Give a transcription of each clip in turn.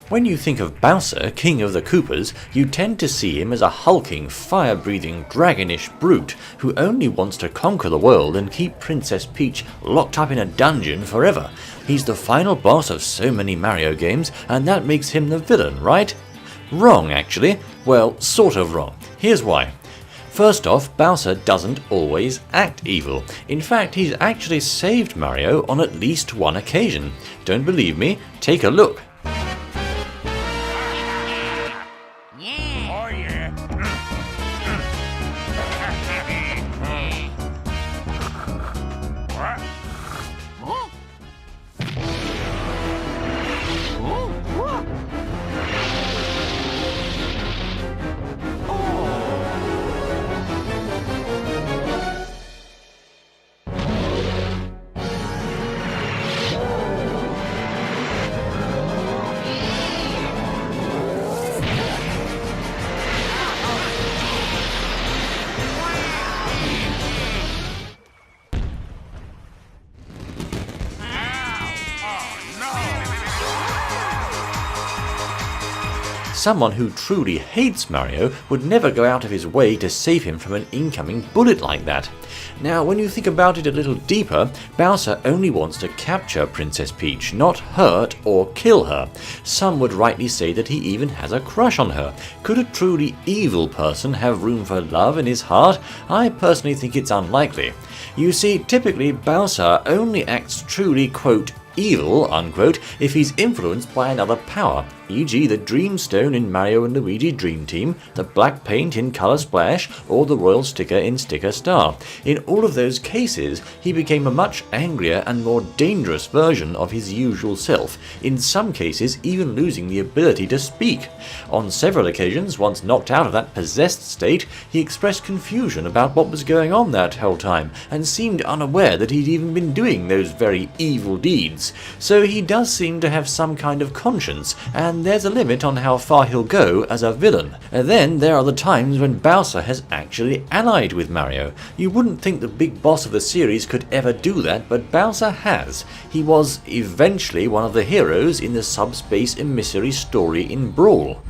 When you think of Bowser, King of the Koopas, you tend to see him as a hulking, fire-breathing, dragonish brute who only wants to conquer the world and keep Princess Peach locked up in a dungeon forever. He's the final boss of so many Mario games, and that makes him the villain, right? Wrong, actually. Well, sort of wrong. Here's why. First off, Bowser doesn't always act evil. In fact, he's actually saved Mario on at least one occasion. Don't believe me? Take a look. Someone who truly hates Mario would never go out of his way to save him from an incoming bullet like that. Now, when you think about it a little deeper, Bowser only wants to capture Princess Peach, not hurt or kill her. Some would rightly say that he even has a crush on her. Could a truly evil person have room for love in his heart? I personally think it's unlikely. You see, typically Bowser only acts truly, quote, evil, unquote, if he's influenced by another power, e.g. the Dream Stone in Mario and Luigi Dream Team, the black paint in Color Splash, or the royal sticker in Sticker Star. In all of those cases, he became a much angrier and more dangerous version of his usual self, in some cases even losing the ability to speak. On several occasions, once knocked out of that possessed state, he expressed confusion about what was going on that whole time, and seemed unaware that he'd even been doing those very evil deeds. So he does seem to have some kind of conscience, and there's a limit on how far he'll go as a villain. And then there are the times when Bowser has actually allied with Mario. You wouldn't think the big boss of the series could ever do that, but Bowser has. He was eventually one of the heroes in the Subspace Emissary story in Brawl.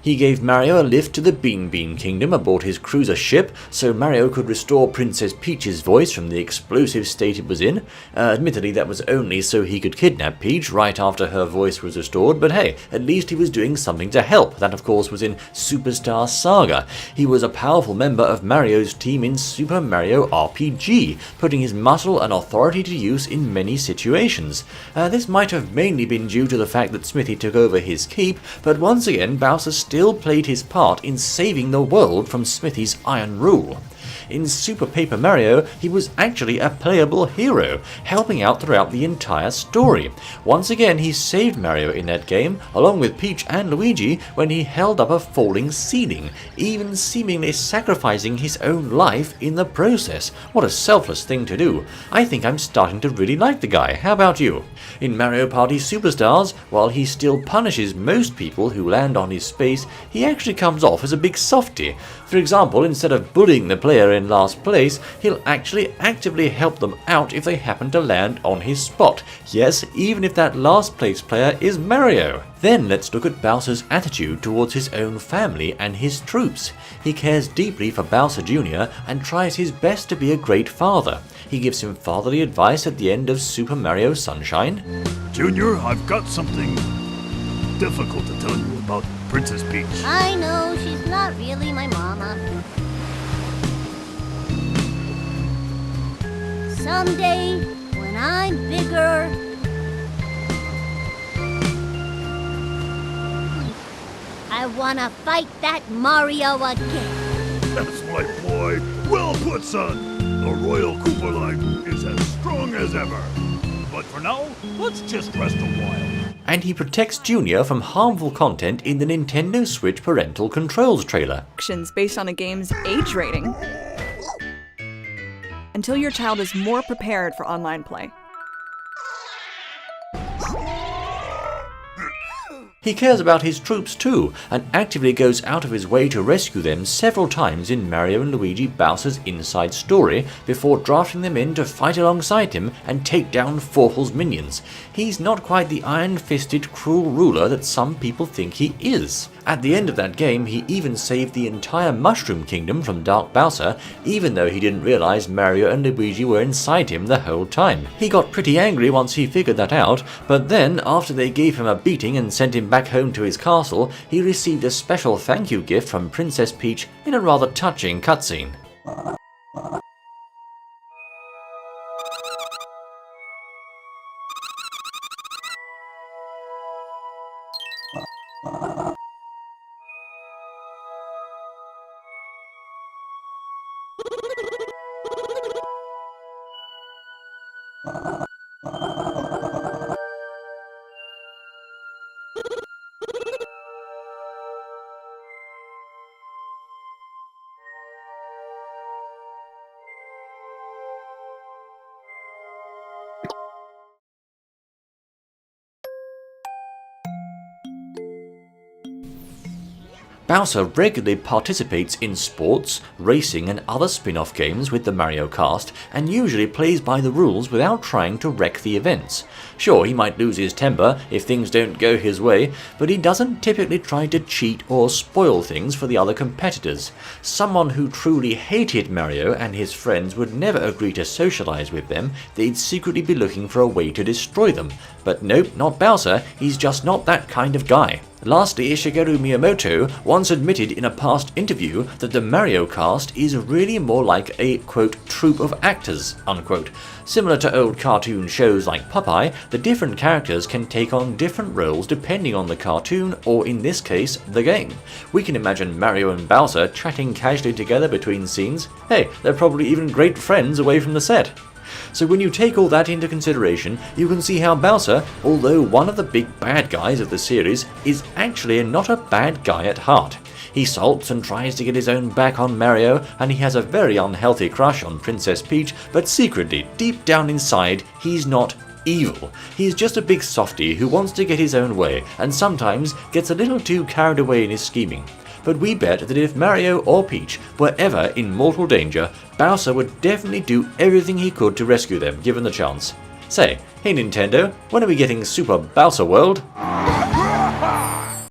He gave Mario a lift to the Bean Bean Kingdom aboard his cruiser ship, so Mario could restore Princess Peach's voice from the explosive state it was in. Admittedly, that was only so he could kidnap Peach right after her voice was restored, but hey, at least he was doing something to help. That, of course, was in Superstar Saga. He was a powerful member of Mario's team in Super Mario RPG, putting his muscle and authority to use in many situations. This might have mainly been due to the fact that Smithy took over his keep, but once again, Bowser still played his part in saving the world from Smithy's iron rule. In Super Paper Mario, he was actually a playable hero, helping out throughout the entire story. Once again, he saved Mario in that game, along with Peach and Luigi, when he held up a falling ceiling, even seemingly sacrificing his own life in the process. What a selfless thing to do. I think I'm starting to really like the guy. How about you? In Mario Party Superstars, while he still punishes most people who land on his space, he actually comes off as a big softie. For example, instead of bullying the player in last place, he'll actually actively help them out if they happen to land on his spot. Yes, even if that last place player is Mario. Then let's look at Bowser's attitude towards his own family and his troops. He cares deeply for Bowser Jr. and tries his best to be a great father. He gives him fatherly advice at the end of Super Mario Sunshine. Junior, I've got something difficult to tell you about Princess Peach. I know, she's not really my mama. Someday, when I'm bigger, I wanna fight that Mario again. That's right, boy. Well put, son. The Royal Koopa line is as strong as ever. but for now, let's just rest a while. And he protects Junior from harmful content in the Nintendo Switch parental controls trailer. Actions based on a game's age rating until your child is more prepared for online play. He cares about his troops too, and actively goes out of his way to rescue them several times in Mario and Luigi Bowser's Inside Story before drafting them in to fight alongside him and take down Forkel's minions. He's not quite the iron-fisted, cruel ruler that some people think he is. At the end of that game, he even saved the entire Mushroom Kingdom from Dark Bowser, even though he didn't realize Mario and Luigi were inside him the whole time. He got pretty angry once he figured that out, but then, after they gave him a beating and sent him back home to his castle, he received a special thank you gift from Princess Peach in a rather touching cutscene. Bowser regularly participates in sports, racing and other spin-off games with the Mario cast, and usually plays by the rules without trying to wreck the events. Sure, he might lose his temper if things don't go his way, but he doesn't typically try to cheat or spoil things for the other competitors. Someone who truly hated Mario and his friends would never agree to socialize with them, they'd secretly be looking for a way to destroy them. But nope, not Bowser, he's just not that kind of guy. Lastly, Shigeru Miyamoto once admitted in a past interview that the Mario cast is really more like a, quote, troupe of actors, unquote. Similar to old cartoon shows like Popeye, the different characters can take on different roles depending on the cartoon, or in this case, the game. We can imagine Mario and Bowser chatting casually together between scenes. Hey, they're probably even great friends away from the set. So when you take all that into consideration, you can see how Bowser, although one of the big bad guys of the series, is actually not a bad guy at heart. He salts and tries to get his own back on Mario, and he has a very unhealthy crush on Princess Peach, but secretly, deep down inside, he's not evil. He's just a big softie who wants to get his own way, and sometimes gets a little too carried away in his scheming. But we bet that if Mario or Peach were ever in mortal danger, Bowser would definitely do everything he could to rescue them, given the chance. Say, hey Nintendo, when are we getting Super Bowser World?